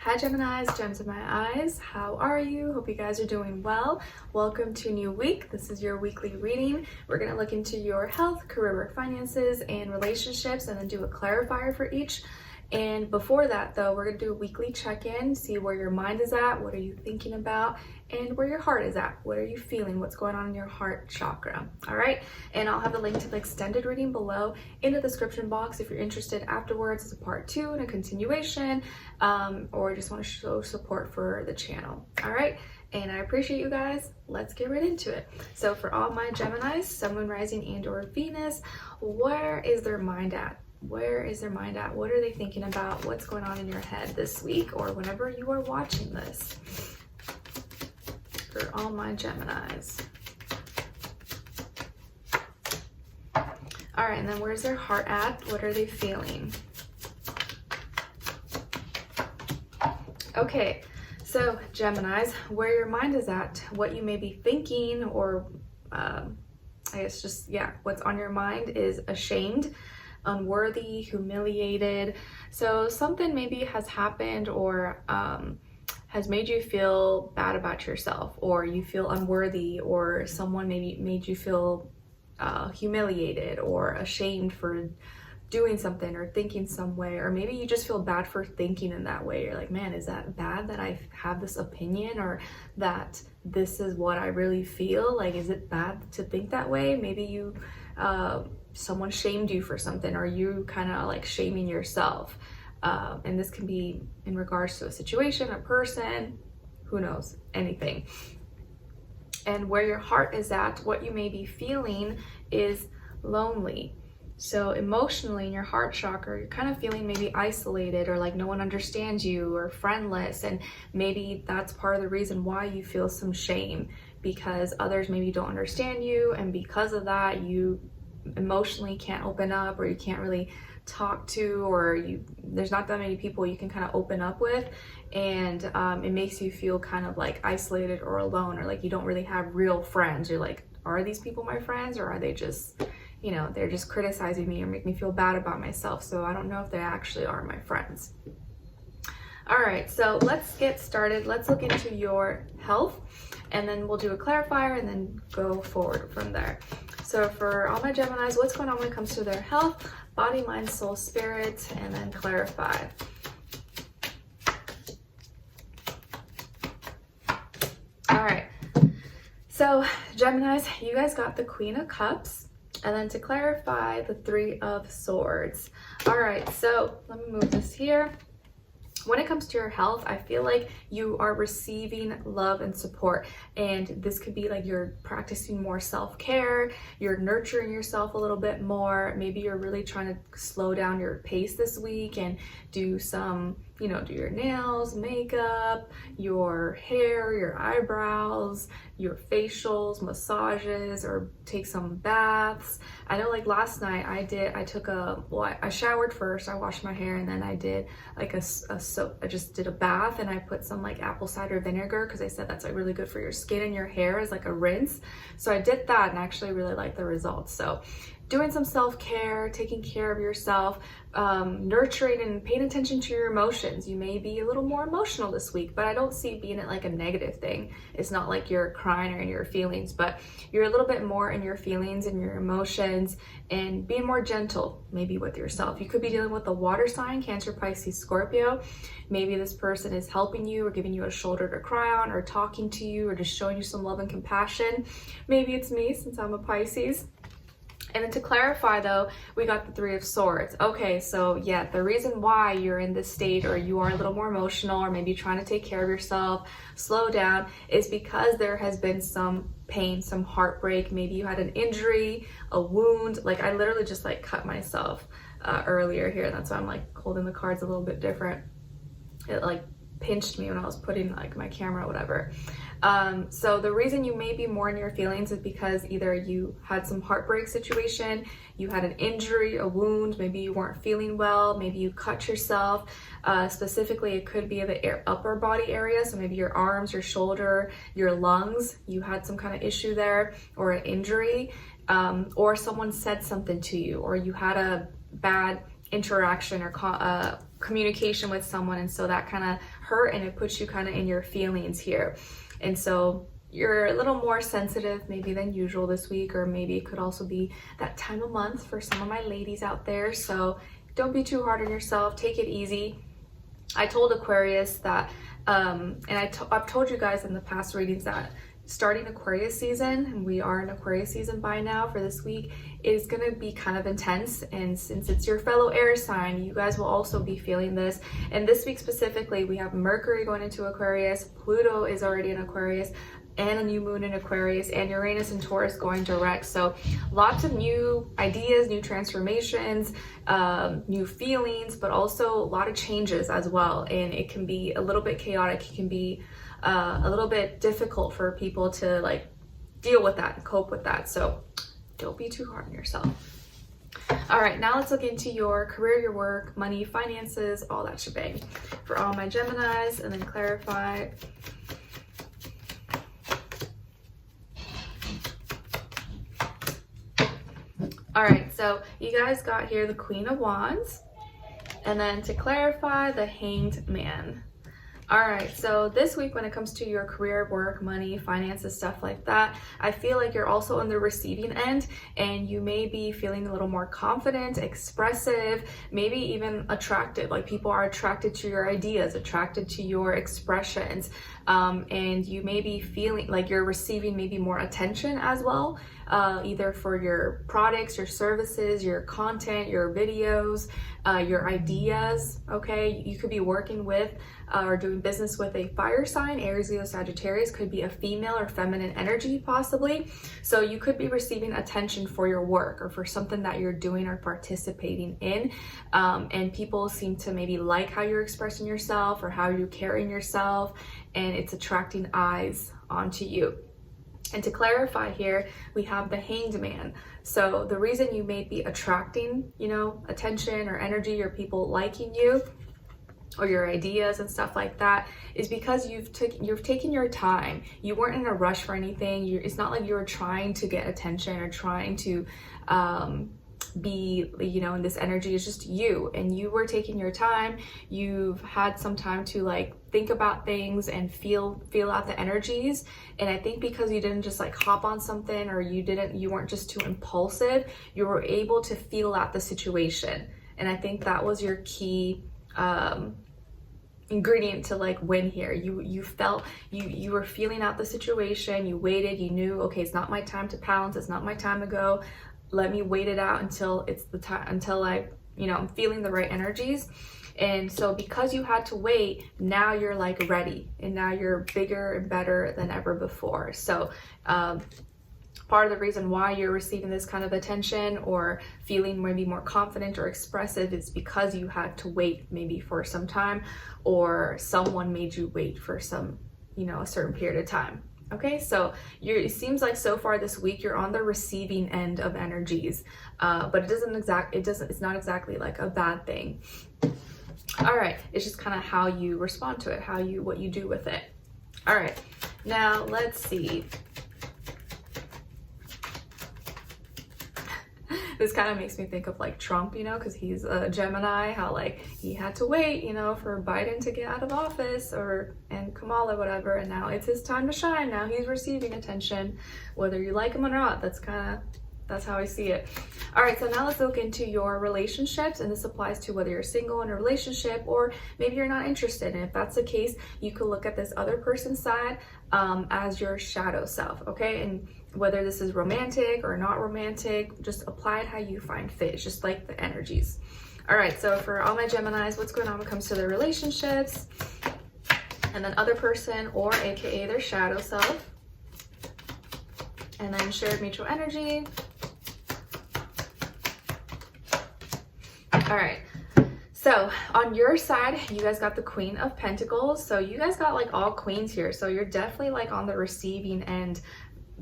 Hi Geminis, gems in my eyes. How are you? Hope you guys are doing well. Welcome to a new week. This is your weekly reading. We're going to look into your health, career, work, finances, and relationships, and then do a clarifier for each. And before that though, we're going to do a weekly check-in, see where your mind is at, what are you thinking about, and where your heart is at. What are you feeling? What's going on in your heart chakra? All right. And I'll have a link to the extended reading below in the description box if you're interested afterwards. It's a part 2 and a continuation, or just want to show support for the channel. All right. And I appreciate you guys. Let's get right into it. So for all my Geminis, Sun, Moon, Rising, and or Venus, where is their mind at? Where is their mind at? What are they thinking about? What's going on in your head this week or whenever you are watching this? For all my Geminis. All right, and then where's their heart at? What are they feeling? Okay, so Geminis, where your mind is at, what you may be thinking, or I guess just, yeah, what's on your mind is ashamed, unworthy, humiliated. So something maybe has happened or has made you feel bad about yourself, or you feel unworthy, or someone maybe made you feel humiliated or ashamed for doing something or thinking some way, or maybe you just feel bad for thinking in that way. You're like, man, is that bad that I have this opinion, or that this is what I really feel? Like, is it bad to think that way? Maybe you someone shamed you for something, or you kind of like shaming yourself. And this can be in regards to a situation, a person, who knows, anything. And where your heart is at, what you may be feeling is lonely. So emotionally in your heart chakra, you're kind of feeling maybe isolated, or like no one understands you, or friendless. And maybe that's part of the reason why you feel some shame, because others maybe don't understand you. And because of that, you emotionally can't open up, or you can't really talk to, or there's not that many people you can kind of open up with, and it makes you feel kind of like isolated or alone, or like you don't really have real friends. You're like, are these people my friends, or are they just, you know, they're just criticizing me or make me feel bad about myself, so I don't know if they actually are my friends. All right, so let's get started. Let's look into your health, and then we'll do a clarifier and then go forward from there. So for all my Geminis, what's going on when it comes to their health, body, mind, soul, spirit, and then clarify. All right, so Geminis, you guys got the Queen of Cups, and then to clarify, the Three of Swords. All right, so let me move this here. When it comes to your health, I feel like you are receiving love and support, and this could be like you're practicing more self-care, you're nurturing yourself a little bit more. Maybe you're really trying to slow down your pace this week and do some, you know, do your nails, makeup, your hair, your eyebrows, your facials, massages, or take some baths. I know like last night I showered first, I washed my hair, and then I did like I just did a bath, and I put some like apple cider vinegar, because I said that's like really good for your skin and your hair as like a rinse. So I did that and actually really liked the results. So doing some self-care, taking care of yourself, nurturing and paying attention to your emotions. You may be a little more emotional this week, but I don't see it being like a negative thing. It's not like you're crying or in your feelings, but you're a little bit more in your feelings and your emotions, and being more gentle maybe with yourself. You could be dealing with a water sign, Cancer, Pisces, Scorpio. Maybe this person is helping you or giving you a shoulder to cry on, or talking to you, or just showing you some love and compassion. Maybe it's me, since I'm a Pisces. And then to clarify though, we got the Three of Swords. Okay, so yeah, the reason why you're in this state, or you are a little more emotional, or maybe trying to take care of yourself, slow down, is because there has been some pain, some heartbreak. Maybe you had an injury, a wound. Like I literally just like cut myself earlier here. That's why I'm like holding the cards a little bit different. It like pinched me when I was putting like my camera or whatever. So the reason you may be more in your feelings is because either you had some heartbreak situation, you had an injury, a wound, maybe you weren't feeling well, maybe you cut yourself. Specifically, it could be the upper body area, so maybe your arms, your shoulder, your lungs, you had some kind of issue there, or an injury, or someone said something to you, or you had a bad interaction or communication with someone, and so that kind of hurt, and it puts you kind of in your feelings here. And so you're a little more sensitive maybe than usual this week, or maybe it could also be that time of month for some of my ladies out there. So don't be too hard on yourself, take it easy. I told Aquarius that, and I've told you guys in the past readings that starting Aquarius season, and we are in Aquarius season by now for this week, is going to be kind of intense. And since it's your fellow air sign, you guys will also be feeling this. And this week specifically, we have Mercury going into Aquarius, Pluto is already in Aquarius, and a new moon in Aquarius, and Uranus and Taurus going direct. So lots of new ideas, new transformations, new feelings, but also a lot of changes as well. And it can be a little bit chaotic. It can be a little bit difficult for people to like deal with that and cope with that. So don't be too hard on yourself. All right, now let's look into your career, your work, money, finances, all that shebang for all my Geminis, and then clarify. All right, so you guys got here the Queen of Wands, and then to clarify, the Hanged Man. All right, so this week when it comes to your career, work, money, finances, stuff like that, I feel like you're also on the receiving end, and you may be feeling a little more confident, expressive, maybe even attractive. Like people are attracted to your ideas, attracted to your expressions, and you may be feeling like you're receiving maybe more attention as well, either for your products, your services, your content, your videos, your ideas. Okay, you could be working with or doing business with a fire sign, Aries, Leo, Sagittarius, could be a female or feminine energy possibly. So you could be receiving attention for your work or for something that you're doing or participating in. And people seem to maybe like how you're expressing yourself or how you're carrying yourself, and it's attracting eyes onto you. And to clarify here, we have the Hanged Man. So the reason you may be attracting, attention or energy or people liking you or your ideas and stuff like that is because you've taken your time. You weren't in a rush for anything. It's not like you were trying to get attention or trying to be in this energy. It's just you, and you were taking your time. You've had some time to like think about things and feel out the energies. And I think because you didn't just like hop on something, or you weren't just too impulsive, you were able to feel out the situation. And I think that was your key ingredient to like win here. You felt you were feeling out the situation. You waited. You knew, okay, it's not my time to pounce. It's not my time to go. Let me wait it out until it's the time, until I'm feeling the right energies. And so because you had to wait, now you're like ready, and now you're bigger and better than ever before. So part of the reason why you're receiving this kind of attention or feeling maybe more confident or expressive is because you had to wait maybe for some time, or someone made you wait for some, a certain period of time. Okay, so it seems like so far this week you're on the receiving end of energies, but it's not exactly like a bad thing. All right, it's just kind of how you respond to it, what you do with it. All right, now let's see. This kind of makes me think of like Trump, because he's a Gemini, how like he had to wait, for Biden to get out of office, and Kamala, whatever, and now it's his time to shine. Now he's receiving attention, whether you like him or not. That's how I see it. All right, so now let's look into your relationships, and this applies to whether you're single in a relationship or maybe you're not interested. And if that's the case, you could look at this other person's side as your shadow self, okay? And whether this is romantic or not romantic, just apply it how you find fit. It's just like the energies. All right, so for all my Geminis, what's going on when it comes to their relationships, and then other person, or AKA their shadow self, and then shared mutual energy. All right, so on your side, you guys got the Queen of Pentacles. So you guys got like all queens here. So you're definitely like on the receiving end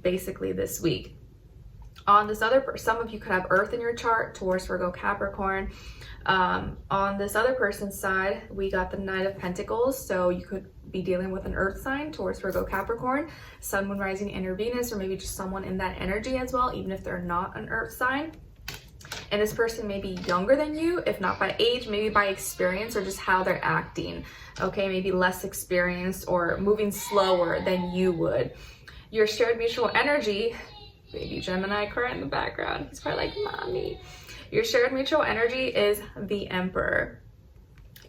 basically this week. On this some of you could have Earth in your chart, Taurus, Virgo, Capricorn. On this other person's side, we got the Knight of Pentacles. So you could be dealing with an Earth sign, Taurus, Virgo, Capricorn, Sun, Moon, Rising, inner Venus, or maybe just someone in that energy as well, even if they're not an Earth sign. And this person may be younger than you, if not by age, maybe by experience or just how they're acting. Okay, maybe less experienced or moving slower than you would. Your shared mutual energy, baby Gemini crying in the background, he's probably like, mommy. Your shared mutual energy is the Emperor,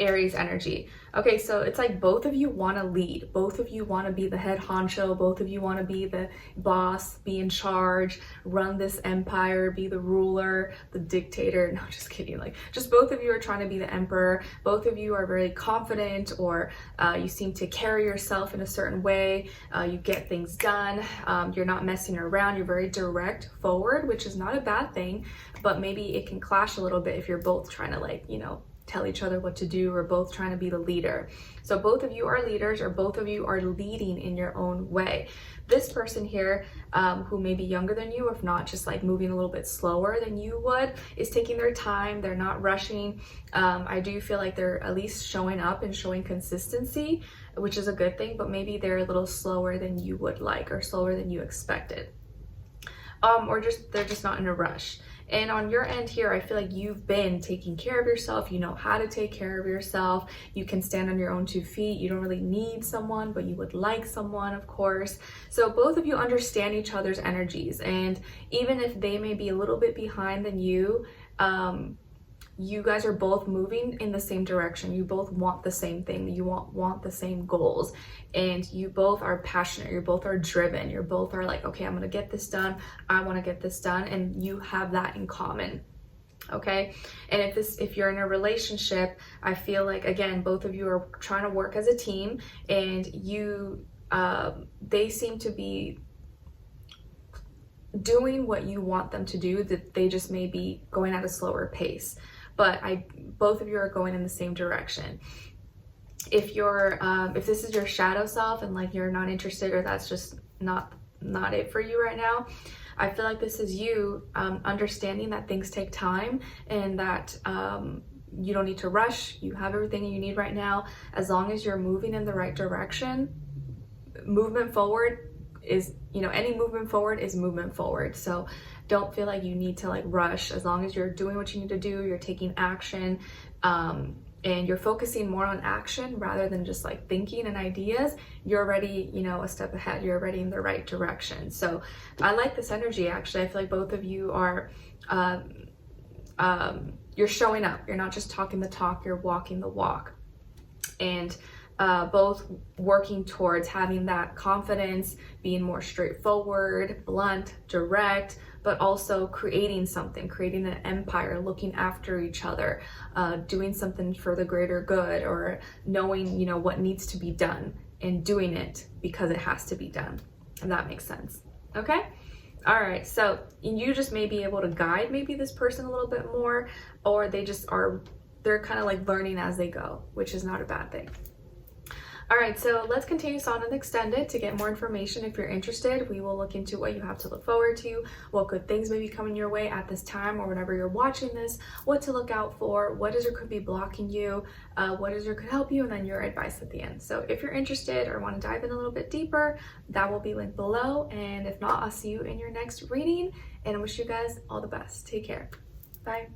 Aries energy. Okay, so it's like both of you want to lead. Both of you want to be the head honcho. Both of you want to be the boss, be in charge, run this empire, be the ruler, the dictator. No, just kidding. Like, just both of you are trying to be the emperor. Both of you are very confident, or you seem to carry yourself in a certain way. You get things done. You're not messing around. You're very direct forward, which is not a bad thing, but maybe it can clash a little bit if you're both trying to, like, you know, tell each other what to do, or both trying to be the leader. So both of you are leaders, or both of you are leading in your own way. This person here, who may be younger than you, if not just like moving a little bit slower than you would, is taking their time. They're not rushing. I do feel like they're at least showing up and showing consistency, which is a good thing, but maybe they're a little slower than you would like, or slower than you expected. Or just they're just not in a rush. And on your end here, I feel like you've been taking care of yourself. You know how to take care of yourself. You can stand on your own 2 feet. You don't really need someone, but you would like someone, of course. So both of you understand each other's energies. And even if they may be a little bit behind than you, you guys are both moving in the same direction. You both want the same thing. You want the same goals, and you both are passionate. You both are driven. You both are like, okay, I'm gonna get this done. I want to get this done, and you have that in common. Okay, and if you're in a relationship, I feel like, again, both of you are trying to work as a team, and they seem to be doing what you want them to do, that they just may be going at a slower pace. But both of you are going in the same direction. If this is your shadow self and like you're not interested, or that's just not it for you right now, I feel like this is you understanding that things take time, and that you don't need to rush. You have everything you need right now. As long as you're moving in the right direction, movement forward is, any movement forward is movement forward. So don't feel like you need to like rush. As long as you're doing what you need to do, you're taking action, and you're focusing more on action rather than just like thinking and ideas, you're already, a step ahead. You're already in the right direction. So I like this energy, actually. I feel like both of you are, you're showing up. You're not just talking the talk, you're walking the walk. And both working towards having that confidence, being more straightforward, blunt, direct, but also creating something, creating an empire, looking after each other, doing something for the greater good, or knowing, what needs to be done and doing it because it has to be done. If that makes sense. Okay? All right, so you just may be able to guide maybe this person a little bit more, or they're kind of like learning as they go, which is not a bad thing. All right, so let's continue on and extend it. To get more information, if you're interested, we will look into what you have to look forward to, what good things may be coming your way at this time or whenever you're watching this, what to look out for, what is or could be blocking you, what is or could help you, and then your advice at the end. So if you're interested or want to dive in a little bit deeper, that will be linked below. And if not, I'll see you in your next reading, and I wish you guys all the best. Take care. Bye.